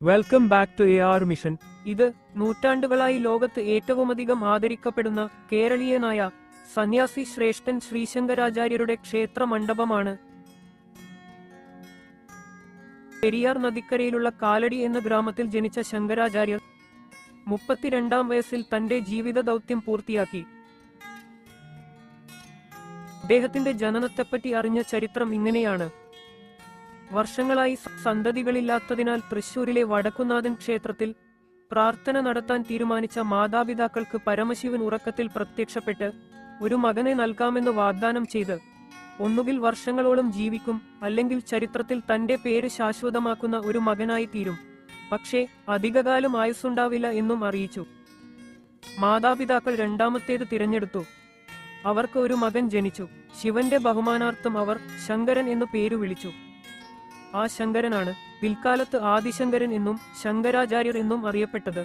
Welcome back to AR mission. ഇത് നൂറ്റാണ്ടുകളായി ലോകത്ത് ഏറ്റവുമധികം ആദരിക്കപ്പെടുന്ന കേരളീയനായ സന്യാസി ശ്രേഷ്ഠൻ ശ്രീശങ്കരാചാര്യരുടെ ക്ഷേത്ര മണ്ഡപമാണ്. പെരിയാർ നദിക്കരയിലുള്ള കാലടി എന്ന ഗ്രാമത്തിൽ ജനിച്ച ശങ്കരാചാര്യർ 32-ാം വയസ്സിൽ തന്റെ ജീവിത ദൗത്യം പൂർത്തിയാക്കി. അദ്ദേഹത്തിന്റെ ജനനത്തെപ്പറ്റി അറിഞ്ഞ ചരിത്രം ഇങ്ങനെയാണ്. വർഷങ്ങളായി സന്തതികളില്ലാത്തതിനാൽ തൃശൂരിലെ വടക്കുന്നാഥൻ ക്ഷേത്രത്തിൽ പ്രാർത്ഥന നടത്താൻ തീരുമാനിച്ച മാതാപിതാക്കൾക്ക് പരമശിവൻ ഉറക്കത്തിൽ പ്രത്യക്ഷപ്പെട്ട് ഒരു മകനെ നൽകാമെന്ന് വാഗ്ദാനം ചെയ്ത് ഒന്നുകിൽ വർഷങ്ങളോളം ജീവിക്കും, അല്ലെങ്കിൽ ചരിത്രത്തിൽ തന്റെ പേര് ശാശ്വതമാക്കുന്ന ഒരു മകനായി തീരും, പക്ഷേ അധികകാലം ആയുസ്സുണ്ടാവില്ല എന്നും അറിയിച്ചു. മാതാപിതാക്കൾ രണ്ടാമത്തേത് തിരഞ്ഞെടുത്തു. അവർക്ക് ഒരു മകൻ ജനിച്ചു. ശിവന്റെ ബഹുമാനാർത്ഥം അവർ ശങ്കരൻ എന്നു പേരു വിളിച്ചു. ആ ശങ്കരനാണ് പിൽക്കാലത്ത് ആദിശങ്കരൻ എന്നും ശങ്കരാചാര്യർ എന്നും അറിയപ്പെട്ടത്.